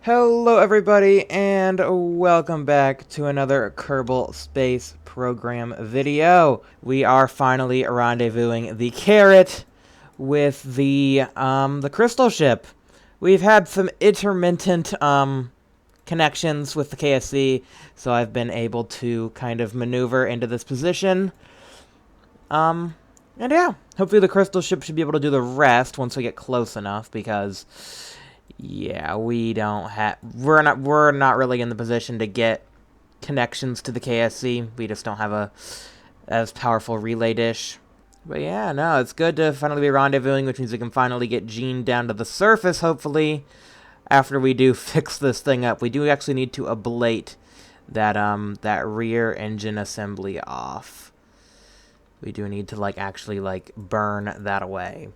Hello everybody and welcome back to another Kerbal Space Program video. We are finally rendezvousing the carrot with the crystal ship. We've had some intermittent connections with the KSC, so I've been able to kind of maneuver into this position. And yeah, hopefully the crystal ship should be able to do the rest once we get close enough, because yeah, we're not really in the position to get connections to the KSC. We just don't have a as powerful relay dish. But yeah, no, it's good to finally be rendezvousing, which means we can finally get Gene down to the surface, hopefully, after we do fix this thing up. We do actually need to ablate that rear engine assembly off. We do need to actually burn that away.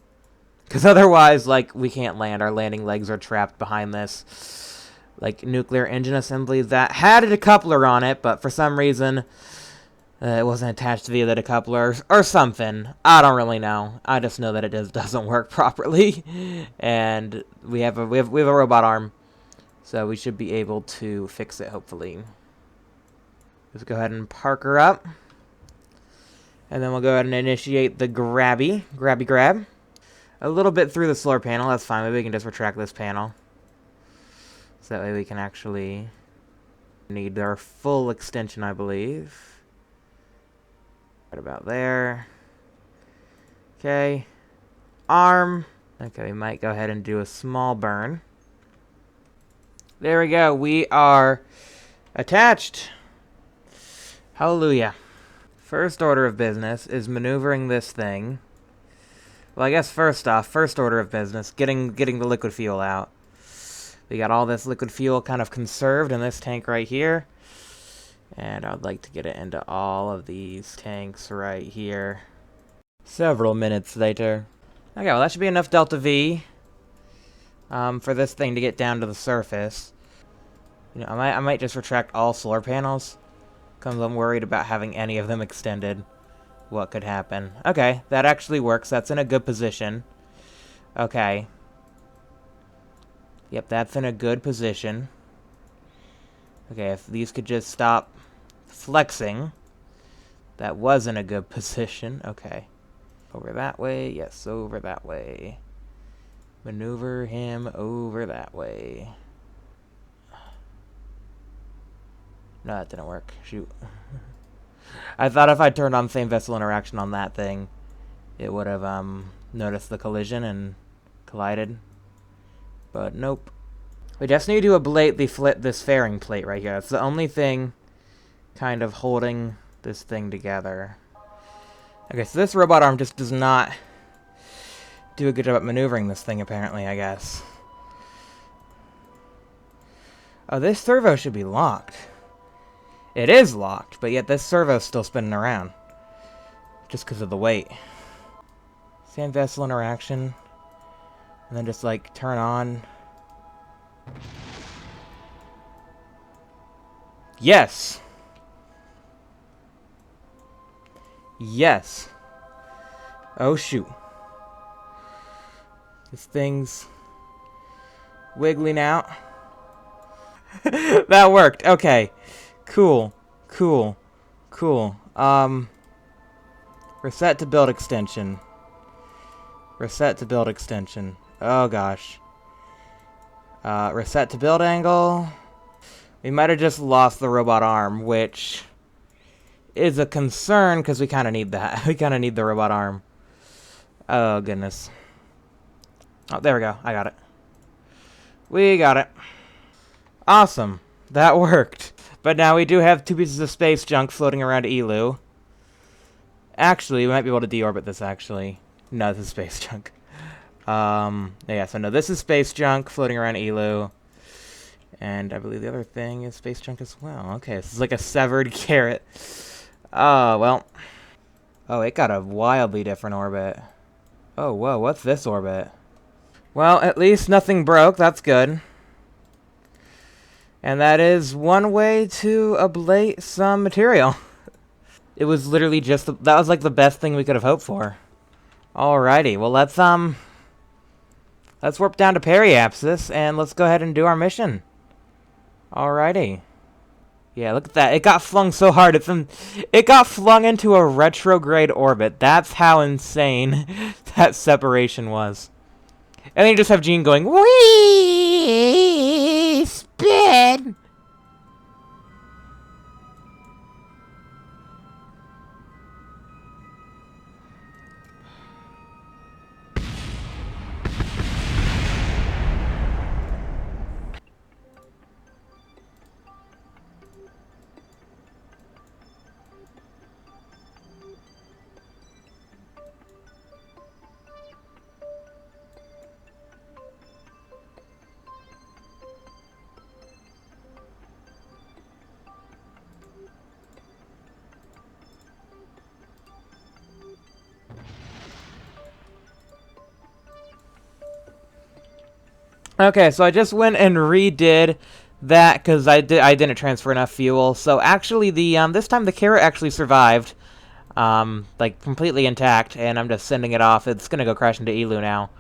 Because otherwise, we can't land. Our landing legs are trapped behind this, nuclear engine assembly that had a decoupler on it, but for some reason, it wasn't attached via the decoupler or something. I don't really know. I just know that it doesn't work properly, and we have a robot arm, so we should be able to fix it hopefully. Let's go ahead and park her up, and then we'll go ahead and initiate the grab. A little bit through the solar panel, that's fine. Maybe we can just retract this panel. So that way we can actually need our full extension, I believe. Right about there. Okay. Arm. Okay, we might go ahead and do a small burn. There we go. We are attached. Hallelujah. First order of business is maneuvering this thing. Well, I guess first order of business, getting the liquid fuel out. We got all this liquid fuel kind of conserved in this tank right here. And I'd like to get it into all of these tanks right here. Several minutes later. Okay, well that should be enough Delta V for this thing to get down to the surface. You know, I might just retract all solar panels, because I'm worried about having any of them extended. What could happen? Okay, that actually works. That's in a good position. Okay. Yep, that's in a good position. Okay, if these could just stop flexing. That was in a good position. Okay. Over that way. Yes, over that way. Maneuver him over that way. No, that didn't work. Shoot. I thought if I turned on same vessel interaction on that thing, it would have noticed the collision and collided. But nope. We just need to ablate this fairing plate right here. That's the only thing kind of holding this thing together. Okay, so this robot arm just does not do a good job at maneuvering this thing, apparently, I guess. Oh, this servo should be locked. It is locked, but yet this servo's still spinning around. Just because of the weight. Same vessel interaction. And then just, turn on. Yes! Yes! Oh, shoot. This thing's wiggling out. That worked. Okay. Cool. Reset to build extension. Oh gosh. Reset to build angle. We might have just lost the robot arm, which is a concern because we kind of need that. We kind of need the robot arm. Oh goodness. Oh, there we go. I got it. We got it. Awesome. That worked. But now we do have 2 pieces of space junk floating around Eeloo. Actually, we might be able to deorbit this, actually. No, this is space junk. Yeah, so no, this is space junk floating around Eeloo. And I believe the other thing is space junk as well. Okay, this is like a severed carrot. Oh, well. Oh, it got a wildly different orbit. Oh, whoa, what's this orbit? Well, at least nothing broke. That's good. And that is one way to ablate some material. It was literally just that was the best thing we could have hoped for. Alrighty, well let's warp down to periapsis and let's go ahead and do our mission. Alrighty. Yeah, look at that. It got flung so hard. It got flung into a retrograde orbit. That's how insane that separation was. And then you just have Gene going, "Wee spin." Okay, so I just went and redid that because I didn't transfer enough fuel. So actually, the this time the carrot actually survived, like completely intact, and I'm just sending it off. It's gonna go crash into Eeloo now.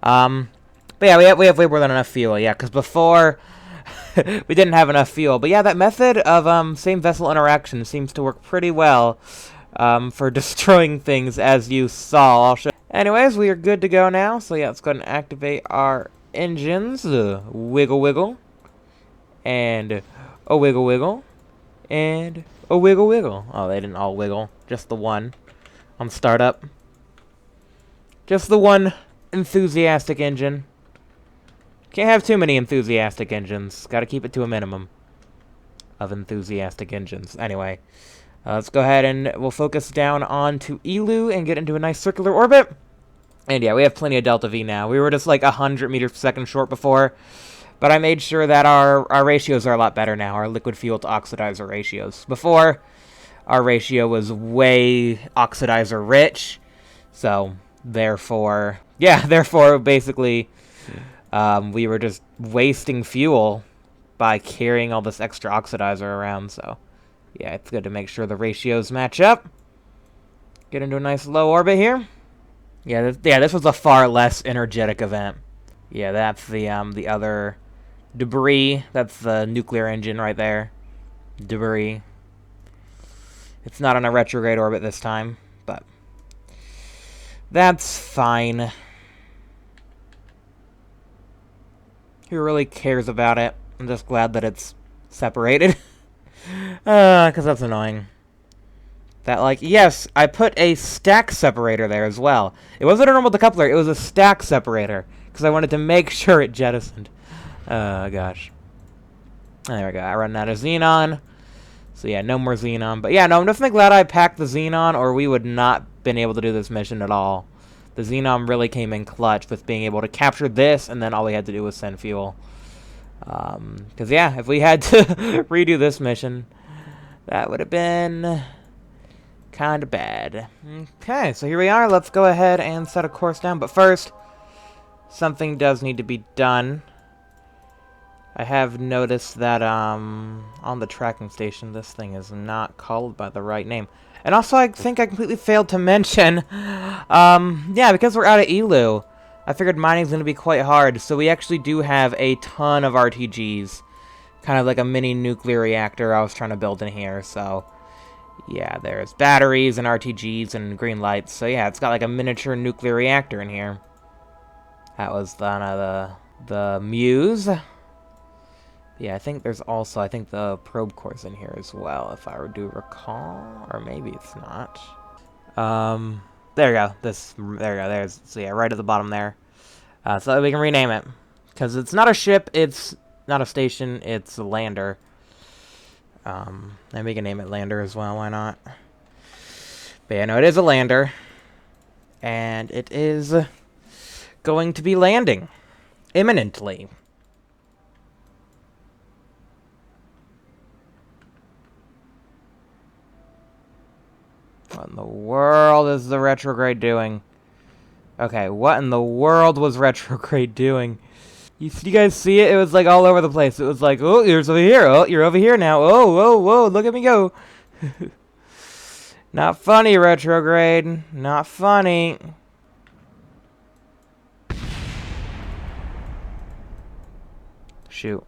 But yeah, we have way more than enough fuel. Yeah, because before we didn't have enough fuel. But yeah, that method of same vessel interaction seems to work pretty well for destroying things, as you saw. I'll show. Anyways, we are good to go now. So yeah, let's go ahead and activate our engines. Wiggle wiggle, and a wiggle wiggle, and a wiggle wiggle. Oh, they didn't all wiggle, just the one on startup. Just the one enthusiastic engine. Can't have too many enthusiastic engines. Gotta keep it to a minimum of enthusiastic engines. Anyway, let's go ahead and we'll focus down onto Eeloo and get into a nice circular orbit. And yeah, we have plenty of Delta V now. We were just like 100 meters per second short before, but I made sure that our ratios are a lot better now, our liquid fuel to oxidizer ratios. Before, our ratio was way oxidizer rich, so therefore, yeah, therefore, basically, we were just wasting fuel by carrying all this extra oxidizer around, so yeah, it's good to make sure the ratios match up. Get into a nice low orbit here. Yeah, this was a far less energetic event. Yeah, that's the other debris. That's the nuclear engine right there. Debris. It's not on a retrograde orbit this time, but that's fine. Who really cares about it? I'm just glad that it's separated. Because that's annoying. That, like, yes, I put a stack separator there as well. It wasn't a normal decoupler, it was a stack separator. Because I wanted to make sure it jettisoned. Gosh. There we go, I run out of xenon. So yeah, no more xenon. But yeah, no, I'm definitely glad I packed the xenon, or we would not been able to do this mission at all. The xenon really came in clutch with being able to capture this, and then all we had to do was send fuel. Because yeah, if we had to redo this mission, that would have been kind of bad. Okay, so here we are. Let's go ahead and set a course down. But first, something does need to be done. I have noticed that on the tracking station, this thing is not called by the right name. And also, I think I completely failed to mention, yeah, because we're out of Eeloo, I figured mining's going to be quite hard. So we actually do have a ton of RTGs. Kind of like a mini nuclear reactor I was trying to build in here, so yeah, there's batteries and RTGs and green lights. So yeah, it's got like a miniature nuclear reactor in here. That was the Muse. Yeah, I think there's also, I think the probe core's in here as well, if I do recall, or maybe it's not. There we go. There we go. There's, so yeah, right at the bottom there. So that we can rename it, because it's not a ship, it's not a station, it's a lander. And we can name it Lander as well, why not? But yeah, no, it is a lander. And it is going to be landing imminently. What in the world is the retrograde doing? Okay, what in the world was retrograde doing? You guys see it? It was like all over the place. It was like, oh, you're over here. Oh, you're over here now. Oh, whoa, whoa, look at me go. Not funny, retrograde. Not funny. Shoot.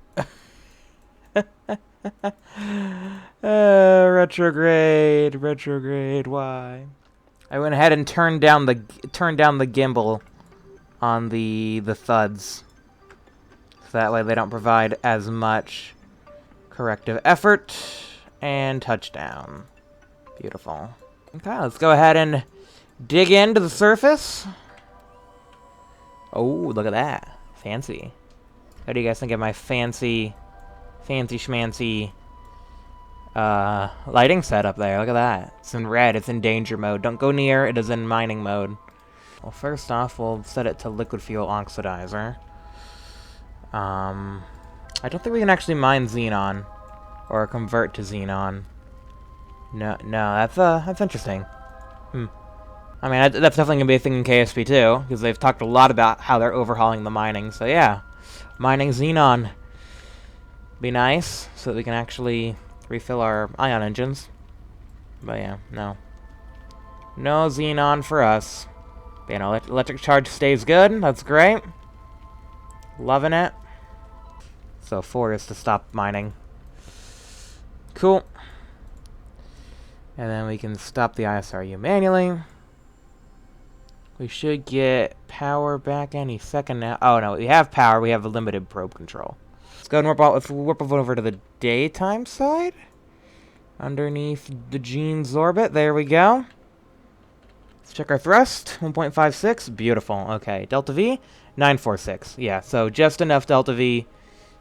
Retrograde, why? I went ahead and turned down the gimbal on the Thuds. So that way they don't provide as much corrective effort. And touchdown. Beautiful. Okay, let's go ahead and dig into the surface. Oh, look at that. Fancy. What do you guys think of my fancy schmancy lighting setup there? Look at that. It's in red. It's in danger mode. Don't go near. It is in mining mode. Well, first off, we'll set it to liquid fuel oxidizer. I don't think we can actually mine xenon or convert to xenon. No, that's interesting. I mean, that's definitely gonna be a thing in KSP too, because they've talked a lot about how they're overhauling the mining. So yeah, mining xenon be nice, so that we can actually refill our ion engines. But yeah, no xenon for us. But, you know, electric charge stays good. That's great. Loving it. So 4 is to stop mining. Cool. And then we can stop the ISRU manually. We should get power back any second now. Oh no, we have power. We have a limited probe control. Let's go and warp over to the daytime side. Underneath the Gene's orbit. There we go. Let's check our thrust. 1.56. Beautiful. Okay. Delta V. 946. Yeah, so just enough Delta V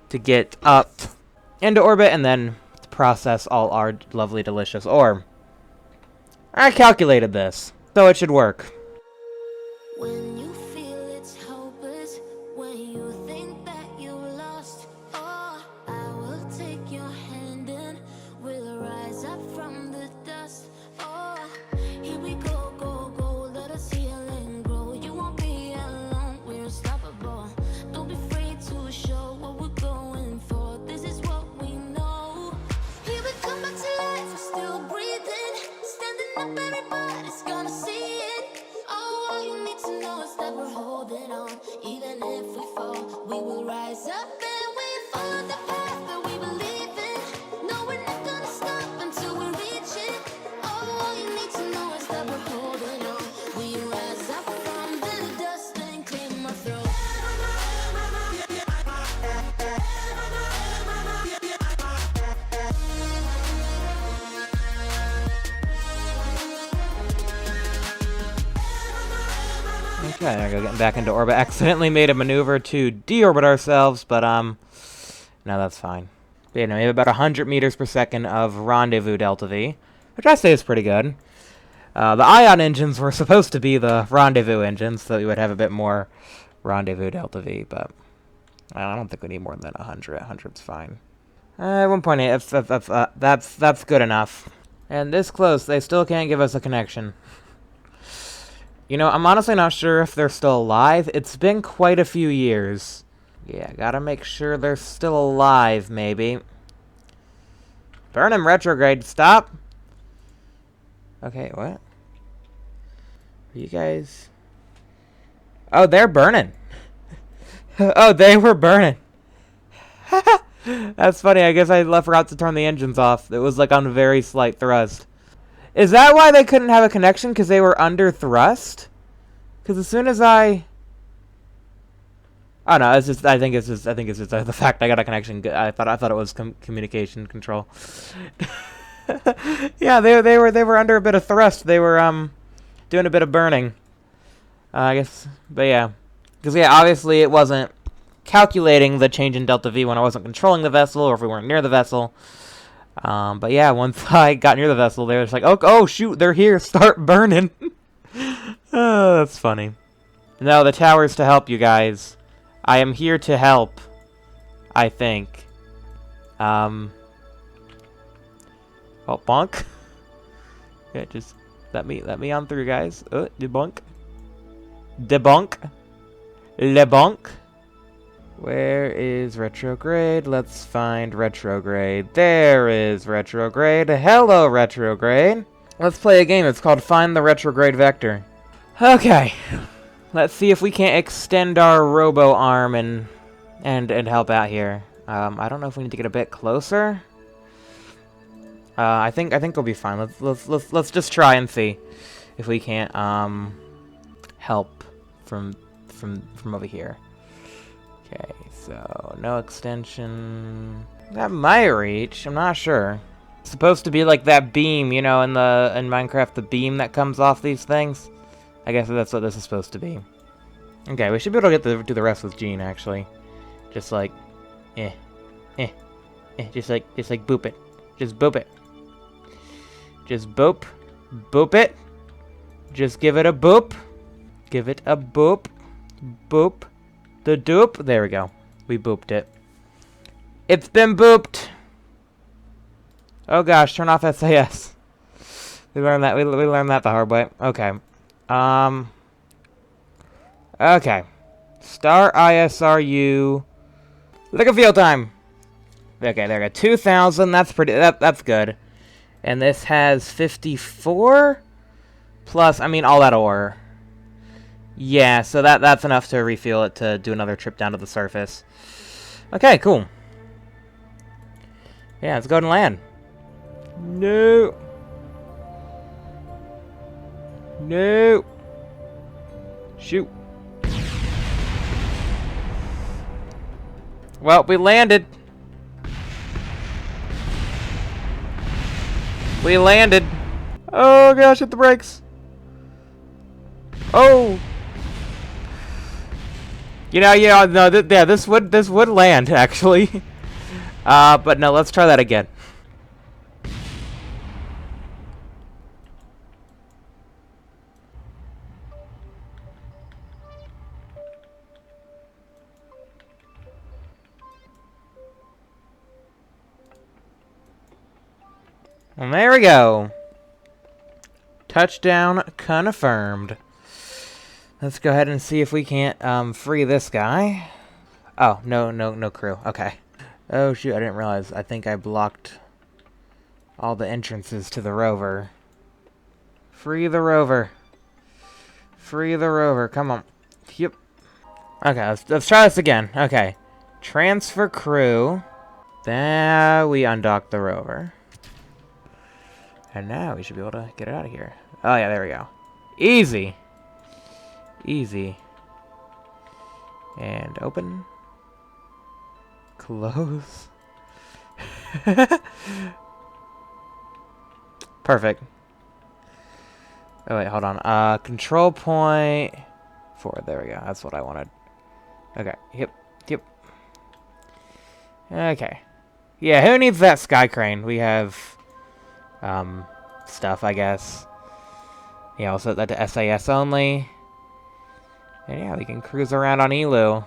to get up into orbit and then to process all our lovely, delicious ore. I calculated this, so it should work. When you feel it's hopeless, when you think that you lost, oh, I will take your hand and we'll rise up from the dust. Oh, here we go, go, go, let us heal and grow. You won't be alone, we're unstoppable. Don't be afraid to show what we're going for. This is what we know. Here we come back to life, we're still breathing. Standing up, everybody's gonna see it. Oh, all you need to know is that we're holding on. Even if we fall, we will rise up and we follow the path that we believe in. No, we're not gonna stop until we reach it. Oh, all you need to know is that we're holding on. We rise up from the dust and clear my throat. Okay, there we go, getting back into orbit. Accidentally made a maneuver to deorbit ourselves, but, no, that's fine. But, you know, we have about 100 meters per second of rendezvous Delta V, which I say is pretty good. The ion engines were supposed to be the rendezvous engines, so we would have a bit more rendezvous Delta V, but I don't think we need more than 100. 100's fine. 1.8, that's good enough. And this close, they still can't give us a connection. You know, I'm honestly not sure if they're still alive. It's been quite a few years. Yeah, gotta make sure they're still alive, maybe. Burn him, retrograde. Stop! Okay, what? Are you guys... Oh, they're burning. Oh, they were burning. That's funny. I guess I forgot to turn the engines off. It was, like, on a very slight thrust. Is that why they couldn't have a connection? Because they were under thrust? Because as soon as I... Oh no, it's just. I think it's just the fact I got a connection. I thought it was communication control. Yeah, they were under a bit of thrust. They were doing a bit of burning. I guess, but yeah, because yeah, obviously it wasn't calculating the change in Delta V when I wasn't controlling the vessel or if we weren't near the vessel. But yeah, once I got near the vessel, they were just like, oh shoot, they're here, start burning. Oh, that's funny. No, the tower's to help you guys. I am here to help, I think. Oh, bonk. Yeah, just let me on through, guys. Debunk. Le bonk. Where is retrograde? Let's find retrograde. There is retrograde. Hello, retrograde. Let's play a game. It's called Find the Retrograde Vector. Okay. Let's see if we can't extend our robo arm and help out here. I don't know if we need to get a bit closer. I think we'll be fine. Let's just try and see if we can't help from over here. Okay, so no extension. That might reach. I'm not sure. It's supposed to be like that beam, you know, in Minecraft, the beam that comes off these things. I guess that's what this is supposed to be. Okay, we should be able to do the rest with Gene actually. Just like, just like boop it. Just boop it. Just boop. Boop it. Just give it a boop. Give it a boop. Boop. The doop. There we go. We booped it. It's been booped. Oh gosh, turn off SAS. We learned that. We learned that the hard way. Okay. Okay. Star ISRU. Look at field time. Okay, there we go. 2,000. That's pretty. That's good. And this has 54 plus. I mean, all that ore. Yeah, so that's enough to refuel it to do another trip down to the surface. Okay, cool. Yeah, let's go and land. No. No. Shoot. Well, we landed. We landed. Oh gosh, hit the brakes. Oh. You know, yeah, no, yeah, this would land actually. But no, let's try that again. And there we go. Touchdown confirmed. Let's go ahead and see if we can't free this guy. Oh, no crew. Okay. Oh shoot, I didn't realize. I think I blocked all the entrances to the rover. Free the rover. Free the rover. Come on. Yep. Okay, let's try this again. Okay. Transfer crew. There we undock the rover. And now we should be able to get it out of here. Oh yeah, there we go. Easy. Easy. And open. Close. Perfect. Oh wait, hold on. Control point 4. There we go. That's what I wanted. Okay. Yep. Okay. Yeah, who needs that sky crane? We have stuff, I guess. Yeah, I'll set that to SAS only. And yeah, we can cruise around on Eeloo.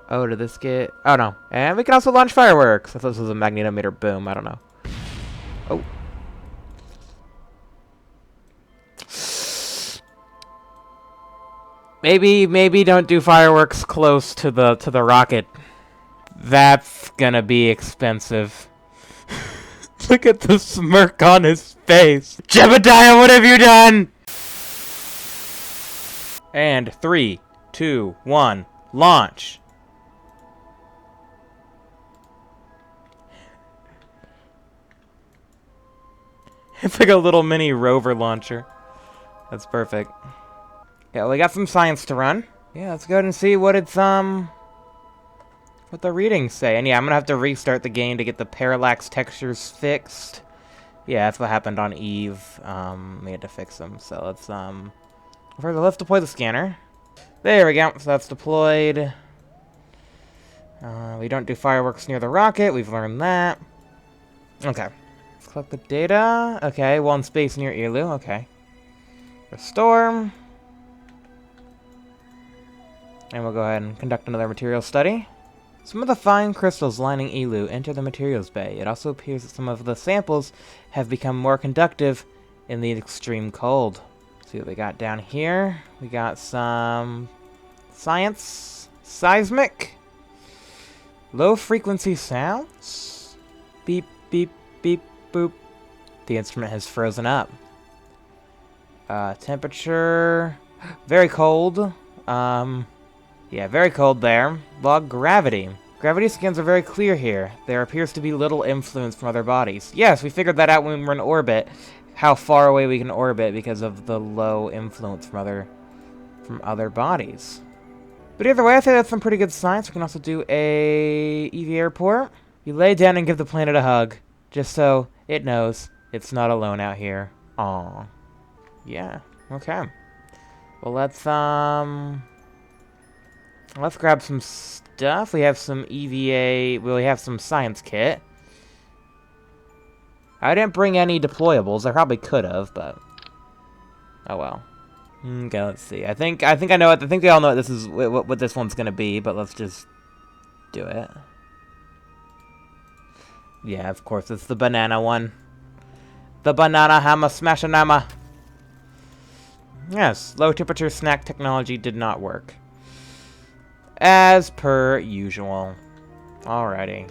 Oh, did this get... Oh, no. And we can also launch fireworks. I thought this was a magnetometer boom. I don't know. Oh. Maybe don't do fireworks close to the rocket. That's gonna be expensive. Look at the smirk on his face. Jebediah, what have you done? And 3, 2, 1, launch. It's like a little mini rover launcher. That's perfect. Yeah, we got some science to run. Yeah, let's go ahead and see what it's what the readings say. And yeah, I'm gonna have to restart the game to get the parallax textures fixed. Yeah, that's what happened on Eve. We had to fix them. So let's first let's deploy the scanner. There we go. So that's deployed. We don't do fireworks near the rocket. We've learned that. Okay. Let's collect the data. Okay, one space near Eeloo. Okay. Restore. And we'll go ahead and conduct another material study. Some of the fine crystals lining Eeloo enter the materials bay. It also appears that some of the samples have become more conductive in the extreme cold. Let's see what we got down here. We got some science, seismic, low frequency sounds. Beep, beep, beep, boop. The instrument has frozen up. Temperature, very cold. Yeah, very cold there. Log gravity. Gravity scans are very clear here. There appears to be little influence from other bodies. Yes, we figured that out when we were in orbit, how far away we can orbit because of the low influence from other bodies. But either way, I think that's some pretty good science. We can also do a EV airport. You lay down and give the planet a hug, just so it knows it's not alone out here. Aww. Yeah, okay. Well, let's grab some stuff. We have some EVA, well, we have some science kit. I didn't bring any deployables. I probably could have, but oh well. Okay, let's see. I think I know it. I think they all know what this is, what this one's gonna be, but let's just do it. Yeah, of course, it's the banana one. The banana hammer smashanama. Yes, low temperature snack technology did not work. As per usual. Alrighty.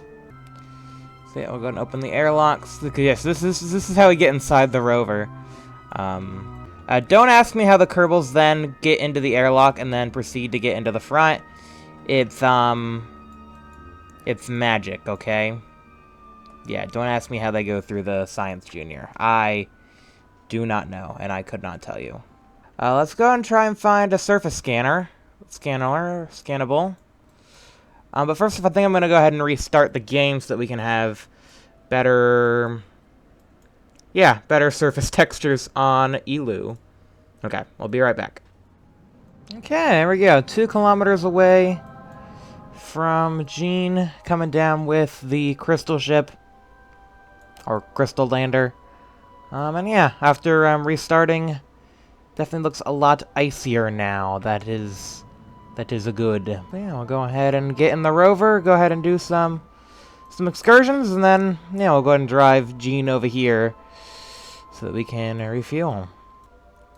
So yeah, we'll go and open the airlocks. Yes, this is how we get inside the rover. Don't ask me how the Kerbals then get into the airlock and then proceed to get into the front. It's magic, okay? Yeah, don't ask me how they go through the Science Junior. I do not know, and I could not tell you. Let's go and try and find a surface scanner. Scannable. But first off, I think I'm going to go ahead and restart the game so that we can have better surface textures on Eeloo. Okay, we'll be right back. Okay, there we go. 2 kilometers away from Gene, coming down with the crystal ship, or crystal lander. And yeah, after restarting, definitely looks a lot icier now. That is a good. But yeah, we'll go ahead and get in the rover, go ahead and do some excursions, and then yeah, we'll go ahead and drive Gene over here so that we can refuel.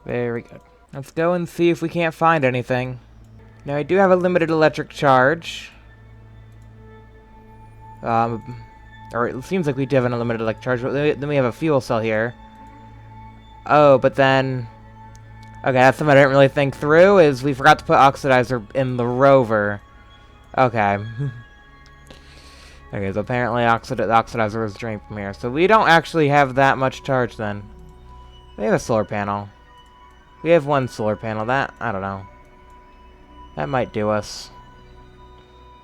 Very good. Let's go and see if we can't find anything. Now, I do have a limited electric charge. Or it seems like we do have an unlimited electric charge, but then we have a fuel cell here. Oh, but then... Okay, that's something I didn't really think through, is we forgot to put oxidizer in the rover. Okay. Okay, so apparently the oxidizer was drained from here. So we don't actually have that much charge then. We have a solar panel. We have 1 solar panel. That, I don't know. That might do us.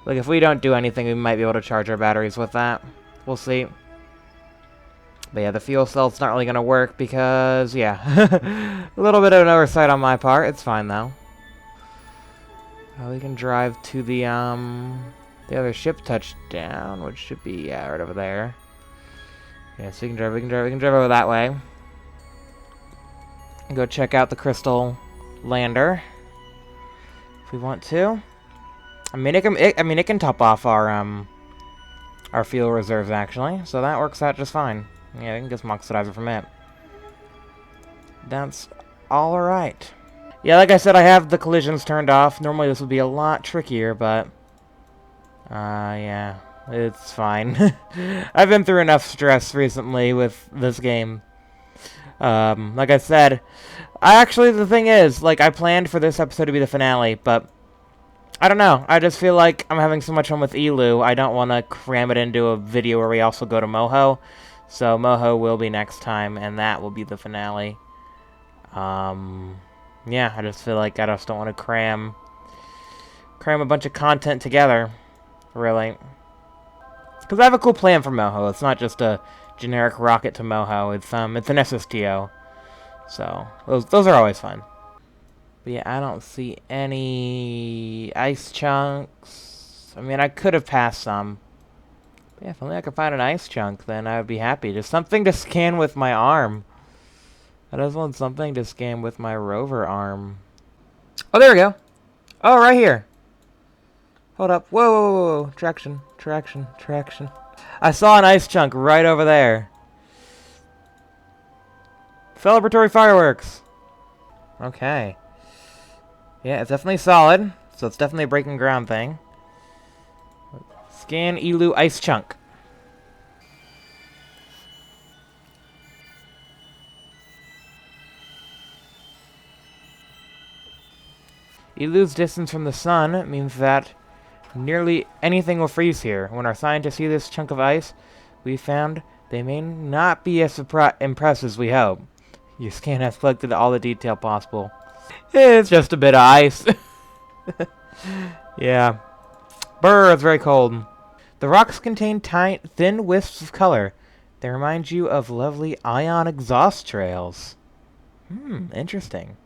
Like, if we don't do anything, we might be able to charge our batteries with that. We'll see. But yeah, the fuel cell's not really going to work because, yeah. A little bit of an oversight on my part. It's fine, though. We can drive to the other ship touchdown, which should be, yeah, right over there. Yeah, so we can drive over that way. Go check out the crystal lander if we want to. I mean, it can top off our fuel reserves actually, so that works out just fine. Yeah, we can get some oxidizer from it. That's all right. Yeah, like I said, I have the collisions turned off. Normally this would be a lot trickier, but yeah, it's fine. I've been through enough stress recently with this game. Like I said, the thing is, like, I planned for this episode to be the finale, but I don't know. I just feel like I'm having so much fun with Eeloo, I don't want to cram it into a video where we also go to Moho. So Moho will be next time, and that will be the finale. Yeah, I just feel like I just don't want to cram a bunch of content together, really. Because I have a cool plan for Moho. It's not just a generic rocket to Moho. It's an SSTO. So those are always fun. But yeah, I don't see any ice chunks. I mean, I could have passed some. But yeah, if only I could find an ice chunk, then I would be happy. Just something to scan with my arm. I just want something to scan with my rover arm. Oh, there we go. Oh, right here. Hold up. Whoa, whoa, whoa, whoa. Traction, traction, traction. I saw an ice chunk right over there. Celebratory fireworks. Okay. Yeah, it's definitely solid. So it's definitely a breaking ground thing. Scan Eeloo ice chunk. Eeloo's distance from the sun means that Nearly anything will freeze here. When our scientists see this chunk of ice we found, they may not be as impressed as we hope. Your scan has collected all the detail possible. It's just a bit of ice. Yeah. Brr, it's very cold. The rocks contain thin wisps of color. They remind you of lovely ion exhaust trails. Interesting.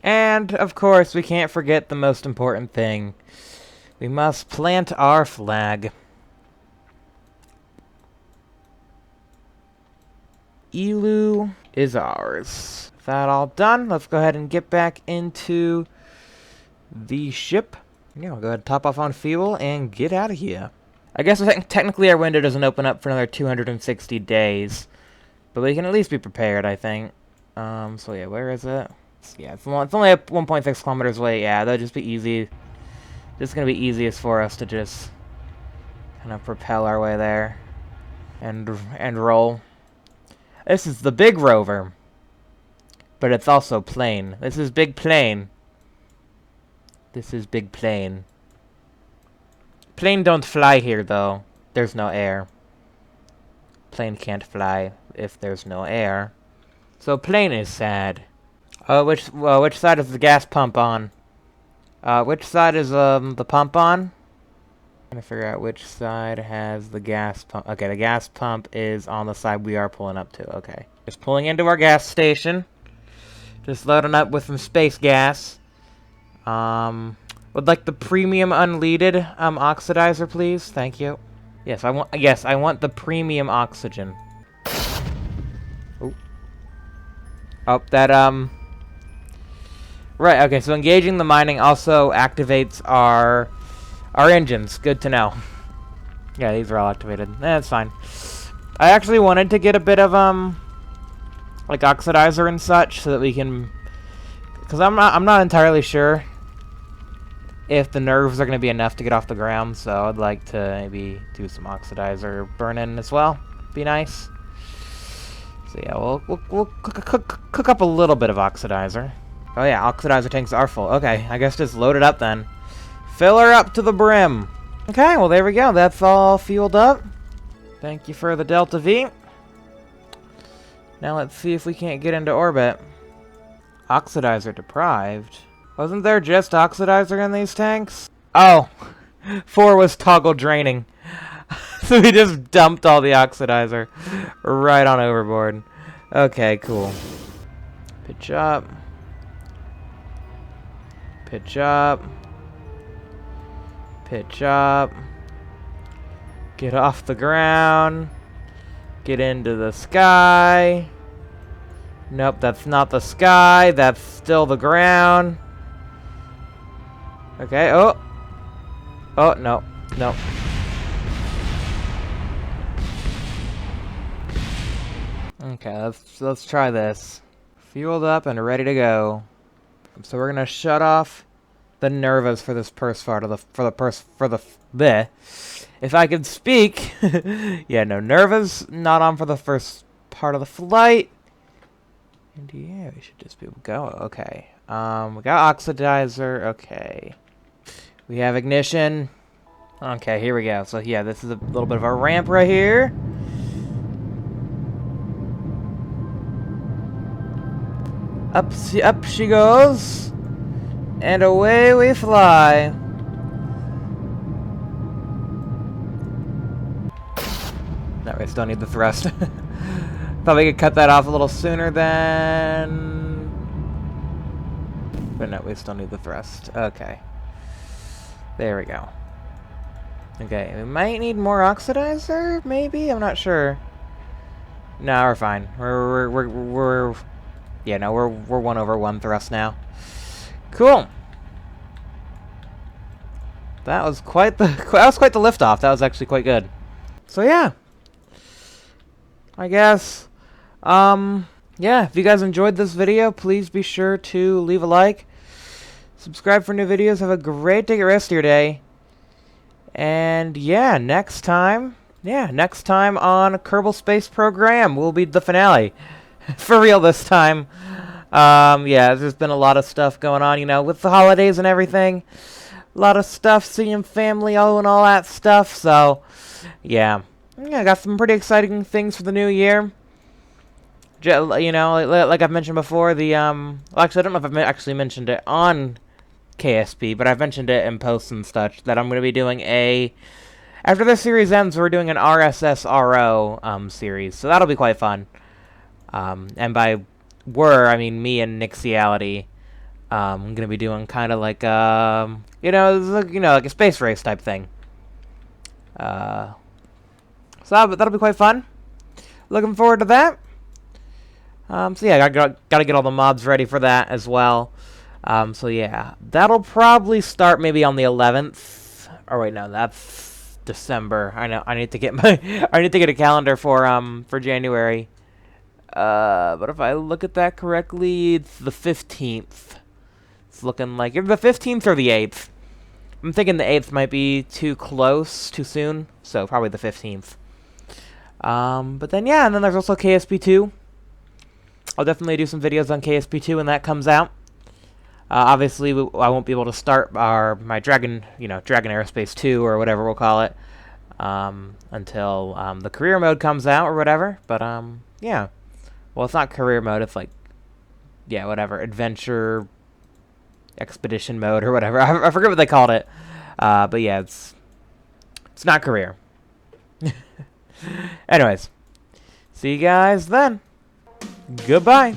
And, of course, we can't forget the most important thing. We must plant our flag. Eeloo is ours. With that all done, let's go ahead and get back into the ship. Yeah, we'll go ahead and top off on fuel and get out of here. I guess technically our window doesn't open up for another 260 days. But we can at least be prepared, I think. So yeah, where is it? Yeah, it's only up 1.6 kilometers away. Yeah, that'll just be easy. Just gonna be easiest for us to just kind of propel our way there. And roll. This is the big rover. But it's also plane. This is big plane. This is big plane. Plane don't fly here, though. There's no air. Plane can't fly if there's no air. So plane is sad. Which side is the gas pump on? Which side is the pump on? I'm trying to figure out which side has the gas pump. Okay, the gas pump is on the side we are pulling up to. Okay. Just pulling into our gas station. Just loading up with some space gas. Would like the premium unleaded oxidizer, please? Thank you. Yes, I want the premium oxygen. Oh, that right, okay, so engaging the mining also activates our engines. Good to know. Yeah, these are all activated. That's fine. I actually wanted to get a bit of like oxidizer and such so that we can, because I'm not entirely sure if the nerves are going to be enough to get off the ground, so I'd like to maybe do some oxidizer burn-in as well. Be nice. So yeah, we'll cook up a little bit of oxidizer. Oh yeah, oxidizer tanks are full. Okay, I guess just load it up then. Fill her up to the brim. Okay, well there we go. That's all fueled up. Thank you for the Delta V. Now let's see if we can't get into orbit. Oxidizer deprived. Wasn't there just oxidizer in these tanks? Oh, 4 was toggle draining. So we just dumped all the oxidizer right on overboard. Okay, cool. Pitch up. Pitch up. Pitch up. Get off the ground. Get into the sky. Nope, that's not the sky. That's still the ground. Okay, oh. Oh, no. No. Okay, let's try this. Fueled up and ready to go. So we're gonna shut off the nervous for this first part of the if I could speak. Yeah, no, nervous not on for the first part of the flight. And yeah, we should just be able to go. Okay. We got oxidizer. Okay. We have ignition. Okay, here we go. So yeah, this is a little bit of a ramp right here. Up she goes. And away we fly. No, we still need the thrust. Thought we could cut that off a little sooner than... But no, we still need the thrust. Okay. There we go. Okay, we might need more oxidizer, maybe? I'm not sure. No, we're fine. Yeah, no, we're 1/1 thrust now. Cool. That was quite the liftoff. That was actually quite good. So yeah. I guess. Yeah, if you guys enjoyed this video, please be sure to leave a like. Subscribe for new videos. Have a great day, rest of your day. And yeah, next time on Kerbal Space Program will be the finale. For real this time. Yeah, there's been a lot of stuff going on, you know, with the holidays and everything. a lot of stuff, seeing family, and all that stuff. So, yeah. Yeah, I got some pretty exciting things for the new year. You know, like I've mentioned before, well, actually, I don't know if I've actually mentioned it on KSP, but I've mentioned it in posts and such, that I'm going to be doing after this series ends, we're doing an RSSRO series, so that'll be quite fun. And by I mean me and Nixiality. I'm going to be doing kind of like, like a space race type thing. So that'll be quite fun. Looking forward to that. So yeah, gotta get all the mobs ready for that as well. So yeah, that'll probably start maybe on the 11th. Or wait, no, that's December. I know. I need to get a calendar for January. But if I look at that correctly, it's the 15th. It's looking like either the 15th or the 8th. I'm thinking the 8th might be too close, too soon. So probably the 15th. But then yeah, and then there's also KSP2. I'll definitely do some videos on KSP2 when that comes out. Obviously, I won't be able to start my Dragon Aerospace 2 or whatever we'll call it until the career mode comes out or whatever. But yeah, well, it's not career mode. It's like whatever, adventure expedition mode or whatever. I forget what they called it. But yeah, it's not career. Anyways, see you guys then. Goodbye.